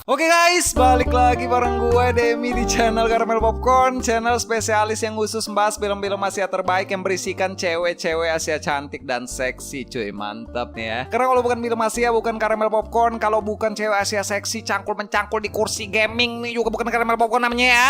Oke guys, balik lagi bareng gue Demi di channel Caramel Popcorn, channel spesialis yang khusus membahas film-film Asia terbaik yang berisikan cewek-cewek Asia cantik dan seksi. Cuy, mantap nih ya. Karena kalau bukan film Asia, bukan Caramel Popcorn. Kalau bukan cewek Asia seksi cangkul-mencangkul di kursi gaming nih juga bukan Caramel Popcorn namanya ya.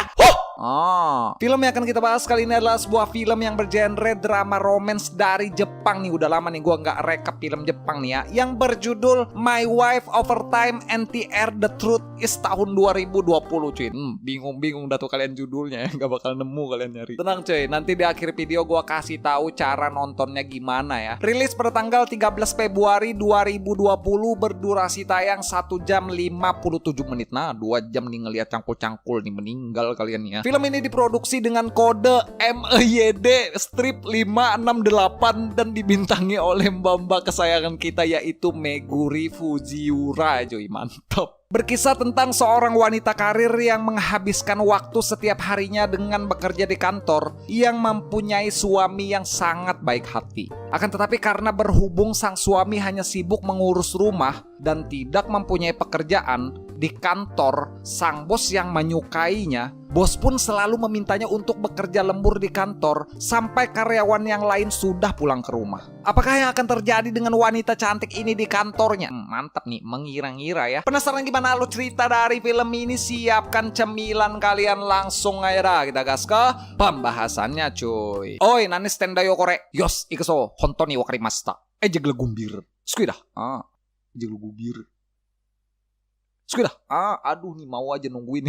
Film yang akan kita bahas kali ini adalah sebuah film yang bergenre drama romance dari Jepang nih. Udah lama nih gue nggak rekap film Jepang nih ya. Yang berjudul My Wife Overtime NTR The Truth is tahun 2020 cuy. Bingung-bingung dah tuh kalian judulnya ya. Gak bakal nemu kalian nyari. Tenang cuy, nanti di akhir video gue kasih tahu cara nontonnya gimana ya. Rilis pada tanggal 13 Februari 2020, berdurasi tayang 1 jam 57 menit. Nah 2 jam nih ngeliat cangkul-cangkul nih, meninggal kalian ya. Film ini diproduksi dengan kode MYD strip 568 dan dibintangi oleh mbak-mbak kesayangan kita yaitu Meguri Fujiura. Cuy, mantap. Berkisah tentang seorang wanita karir yang menghabiskan waktu setiap harinya dengan bekerja di kantor yang mempunyai suami yang sangat baik hati. Akan tetapi karena berhubung sang suami hanya sibuk mengurus rumah dan tidak mempunyai pekerjaan di kantor, sang bos yang menyukainya, bos pun selalu memintanya untuk bekerja lembur di kantor sampai karyawan yang lain sudah pulang ke rumah. Apakah yang akan terjadi dengan wanita cantik ini di kantornya? Mantap nih, mengira-ngira ya. Penasaran gimana alur cerita dari film ini? Siapkan cemilan kalian, langsung aja dah kita gas ke pembahasannya cuy. Oi, nani stand yo kore. Yos, ikuso honton ni wakarimashita. Jeglegumbir. Skuida. Jeglegumbir. Skuida. Aduh nih mau aja nungguin.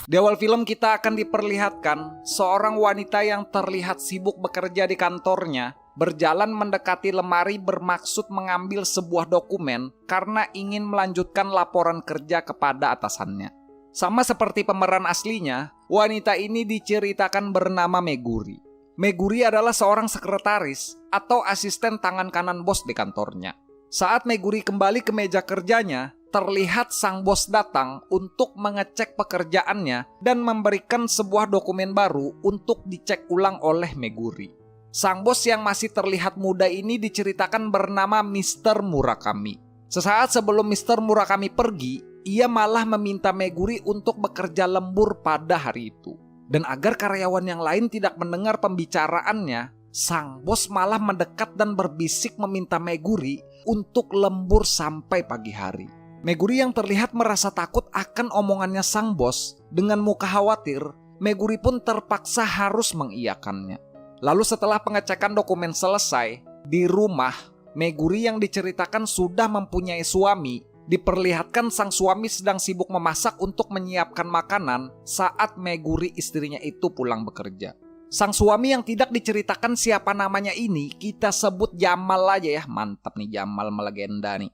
Di awal film kita akan diperlihatkan seorang wanita yang terlihat sibuk bekerja di kantornya berjalan mendekati lemari bermaksud mengambil sebuah dokumen karena ingin melanjutkan laporan kerja kepada atasannya. Sama seperti pemeran aslinya, wanita ini diceritakan bernama Meguri. Meguri adalah seorang sekretaris atau asisten tangan kanan bos di kantornya. Saat Meguri kembali ke meja kerjanya, terlihat sang bos datang untuk mengecek pekerjaannya dan memberikan sebuah dokumen baru untuk dicek ulang oleh Meguri. Sang bos yang masih terlihat muda ini diceritakan bernama Mr. Murakami. Sesaat sebelum Mr. Murakami pergi, ia malah meminta Meguri untuk bekerja lembur pada hari itu. Dan agar karyawan yang lain tidak mendengar pembicaraannya, sang bos malah mendekat dan berbisik meminta Meguri untuk lembur sampai pagi hari. Meguri yang terlihat merasa takut akan omongannya sang bos, dengan muka khawatir, Meguri pun terpaksa harus mengiyakannya. Lalu setelah pengecekan dokumen selesai, di rumah, Meguri yang diceritakan sudah mempunyai suami, diperlihatkan sang suami sedang sibuk memasak untuk menyiapkan makanan saat Meguri istrinya itu pulang bekerja. Sang suami yang tidak diceritakan siapa namanya ini, kita sebut Jamal aja ya. Mantap nih, Jamal melegenda nih.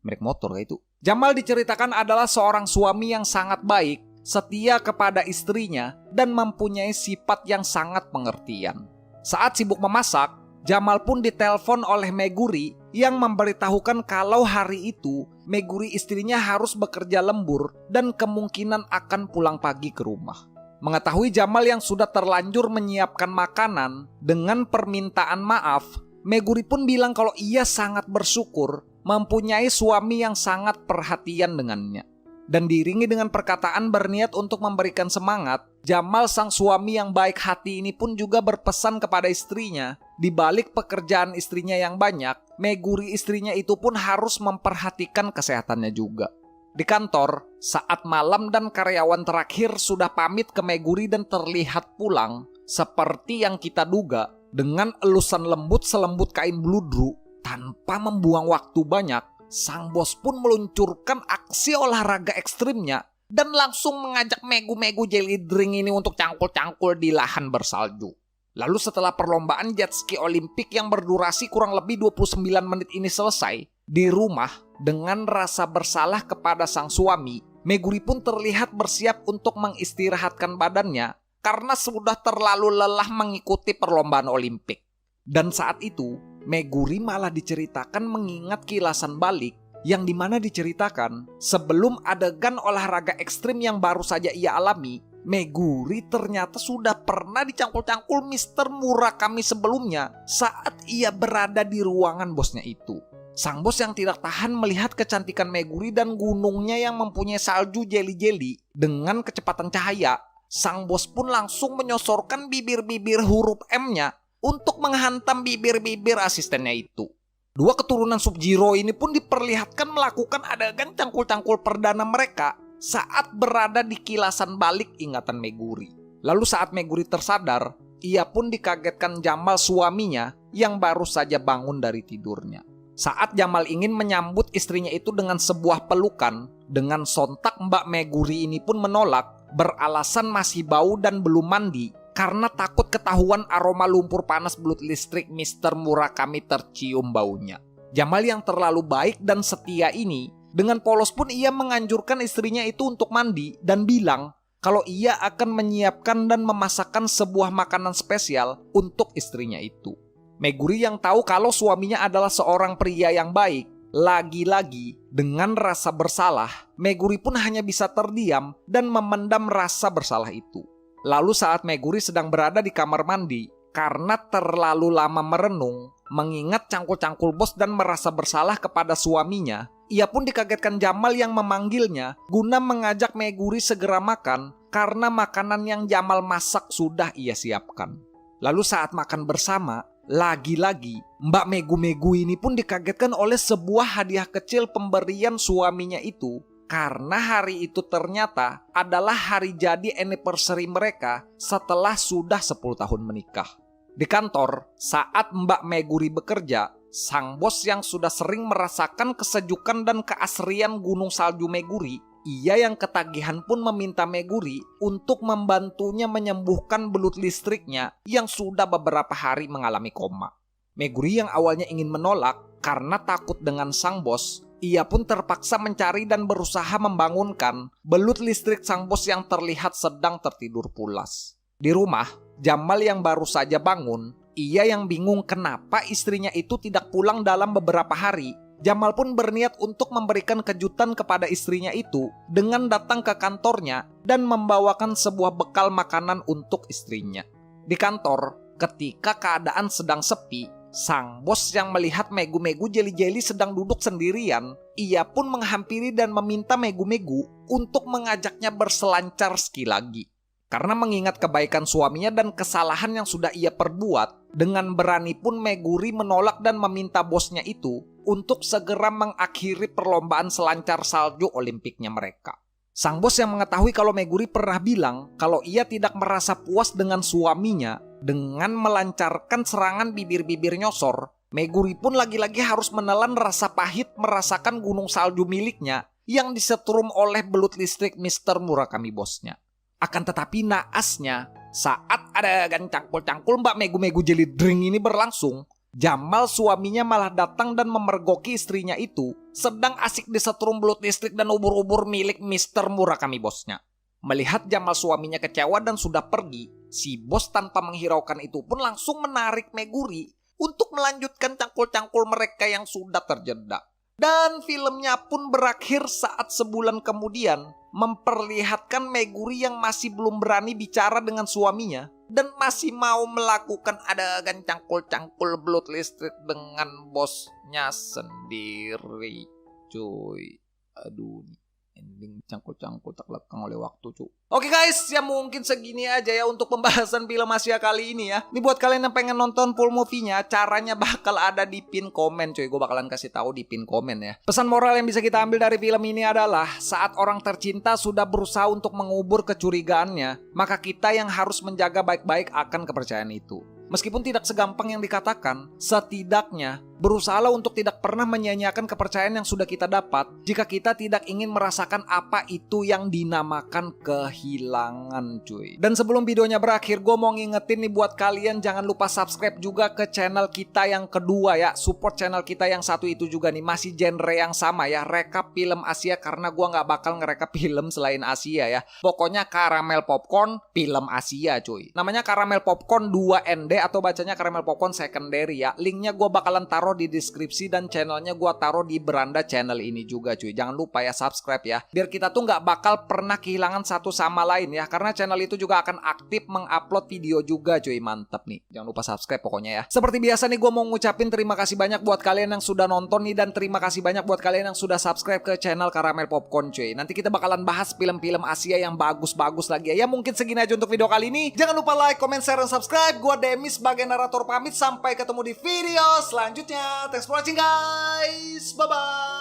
Merek motor kayak itu. Jamal diceritakan adalah seorang suami yang sangat baik, setia kepada istrinya, dan mempunyai sifat yang sangat pengertian. Saat sibuk memasak, Jamal pun ditelepon oleh Meguri yang memberitahukan kalau hari itu Meguri istrinya harus bekerja lembur dan kemungkinan akan pulang pagi ke rumah. Mengetahui Jamal yang sudah terlanjur menyiapkan makanan dengan permintaan maaf, Meguri pun bilang kalau ia sangat bersyukur mempunyai suami yang sangat perhatian dengannya. Dan diiringi dengan perkataan berniat untuk memberikan semangat, Jamal sang suami yang baik hati ini pun juga berpesan kepada istrinya, di balik pekerjaan istrinya yang banyak, Meguri istrinya itu pun harus memperhatikan kesehatannya juga. Di kantor, saat malam dan karyawan terakhir sudah pamit ke Meguri dan terlihat pulang, seperti yang kita duga, dengan elusan lembut selembut kain bludru, tanpa membuang waktu banyak, sang bos pun meluncurkan aksi olahraga ekstrimnya dan langsung mengajak Megu-Megu jelly drink ini untuk cangkul-cangkul di lahan bersalju. Lalu setelah perlombaan jet ski olimpik yang berdurasi kurang lebih 29 menit ini selesai, di rumah dengan rasa bersalah kepada sang suami, Meguri pun terlihat bersiap untuk mengistirahatkan badannya karena sudah terlalu lelah mengikuti perlombaan olimpik. Dan saat itu, Meguri malah diceritakan mengingat kilasan balik yang dimana diceritakan sebelum adegan olahraga ekstrim yang baru saja ia alami, Meguri ternyata sudah pernah dicangkul-cangkul Mr. Murakami sebelumnya saat ia berada di ruangan bosnya itu. Sang bos yang tidak tahan melihat kecantikan Meguri dan gunungnya yang mempunyai salju jeli-jeli dengan kecepatan cahaya, sang bos pun langsung menyosorkan bibir-bibir huruf M-nya untuk menghantam bibir-bibir asistennya itu. Dua keturunan Sub-Zero ini pun diperlihatkan melakukan adegan cangkul-cangkul perdana mereka saat berada di kilasan balik ingatan Meguri. Lalu saat Meguri tersadar, ia pun dikagetkan Jamal suaminya yang baru saja bangun dari tidurnya. Saat Jamal ingin menyambut istrinya itu dengan sebuah pelukan, dengan sontak Mbak Meguri ini pun menolak, beralasan masih bau dan belum mandi karena takut ketahuan aroma lumpur panas belut listrik Mr. Murakami tercium baunya. Jamal yang terlalu baik dan setia ini, dengan polos pun ia menganjurkan istrinya itu untuk mandi dan bilang kalau ia akan menyiapkan dan memasakkan sebuah makanan spesial untuk istrinya itu. Meguri yang tahu kalau suaminya adalah seorang pria yang baik, lagi-lagi dengan rasa bersalah, Meguri pun hanya bisa terdiam dan memendam rasa bersalah itu. Lalu saat Meguri sedang berada di kamar mandi, karena terlalu lama merenung, mengingat cangkul-cangkul bos dan merasa bersalah kepada suaminya, ia pun dikagetkan Jamal yang memanggilnya guna mengajak Meguri segera makan karena makanan yang Jamal masak sudah ia siapkan. Lalu saat makan bersama, lagi-lagi Mbak Megu-Megu ini pun dikagetkan oleh sebuah hadiah kecil pemberian suaminya itu, karena hari itu ternyata adalah hari jadi anniversary mereka setelah sudah 10 tahun menikah. Di kantor, saat Mbak Meguri bekerja, sang bos yang sudah sering merasakan kesejukan dan keasrian gunung salju Meguri, ia yang ketagihan pun meminta Meguri untuk membantunya menyembuhkan belut listriknya yang sudah beberapa hari mengalami koma. Meguri yang awalnya ingin menolak karena takut dengan sang bos, ia pun terpaksa mencari dan berusaha membangunkan belut listrik sang bos yang terlihat sedang tertidur pulas. Di rumah, Jamal yang baru saja bangun, ia yang bingung kenapa istrinya itu tidak pulang dalam beberapa hari. Jamal pun berniat untuk memberikan kejutan kepada istrinya itu dengan datang ke kantornya dan membawakan sebuah bekal makanan untuk istrinya. Di kantor, ketika keadaan sedang sepi, sang bos yang melihat Megu-Megu jeli-jeli sedang duduk sendirian, ia pun menghampiri dan meminta Megu-Megu untuk mengajaknya berselancar ski lagi. Karena mengingat kebaikan suaminya dan kesalahan yang sudah ia perbuat, dengan berani pun Meguri menolak dan meminta bosnya itu untuk segera mengakhiri perlombaan selancar salju olimpiknya mereka. Sang bos yang mengetahui kalau Meguri pernah bilang kalau ia tidak merasa puas dengan suaminya dengan melancarkan serangan bibir-bibir nyosor, Meguri pun lagi-lagi harus menelan rasa pahit merasakan gunung salju miliknya yang disetrum oleh belut listrik Mr. Murakami bosnya. Akan tetapi naasnya, saat adegan cangkul-cangkul Mbak Megu-Megu Jelly Drink ini berlangsung, Jamal suaminya malah datang dan memergoki istrinya itu sedang asik disetrum belut listrik dan ubur-ubur milik Mr. Murakami bosnya. Melihat Jamal suaminya kecewa dan sudah pergi, si bos tanpa menghiraukan itu pun langsung menarik Meguri untuk melanjutkan cangkul-cangkul mereka yang sudah terjeda. Dan filmnya pun berakhir saat sebulan kemudian memperlihatkan Meguri yang masih belum berani bicara dengan suaminya dan masih mau melakukan adegan cangkul-cangkul belut listrik dengan bosnya sendiri. Cuy, aduh, ending cangkul-cangkul tak lekang oleh waktu, cuy. Oke guys, ya mungkin segini aja ya untuk pembahasan film Asia kali ini ya. Ini buat kalian yang pengen nonton full movie-nya, caranya bakal ada di pin komen cuy. Gue bakalan kasih tahu di pin komen ya. Pesan moral yang bisa kita ambil dari film ini adalah saat orang tercinta sudah berusaha untuk mengubur kecurigaannya, maka kita yang harus menjaga baik-baik akan kepercayaan itu. Meskipun tidak segampang yang dikatakan, setidaknya berusahalah untuk tidak pernah menyia-nyiakan kepercayaan yang sudah kita dapat jika kita tidak ingin merasakan apa itu yang dinamakan kehilangan cuy. Dan sebelum videonya berakhir, gue mau ngingetin nih buat kalian jangan lupa subscribe juga ke channel kita yang kedua ya. Support channel kita yang satu itu juga nih, masih genre yang sama ya, rekap film Asia karena gue gak bakal ngerekap film selain Asia ya. Pokoknya Caramel Popcorn film Asia cuy. Namanya Caramel Popcorn 2ND atau bacanya Caramel Popcorn Secondary ya. Linknya gue bakalan taruh taruh di deskripsi dan channelnya gue taruh di beranda channel ini juga cuy. Jangan lupa ya subscribe ya, biar kita tuh nggak bakal pernah kehilangan satu sama lain ya, karena channel itu juga akan aktif mengupload video juga cuy. Mantap nih, jangan lupa subscribe pokoknya ya. Seperti biasa nih, gue mau ngucapin terima kasih banyak buat kalian yang sudah nonton nih, dan terima kasih banyak buat kalian yang sudah subscribe ke channel Karamel Popcorn cuy. Nanti kita bakalan bahas film-film Asia yang bagus-bagus lagi ya. Ya mungkin segini aja untuk video kali ini. Jangan lupa like, comment, share, dan subscribe. Gue Demi sebagai narator pamit, sampai ketemu di video selanjutnya. Thanks for watching guys, bye bye.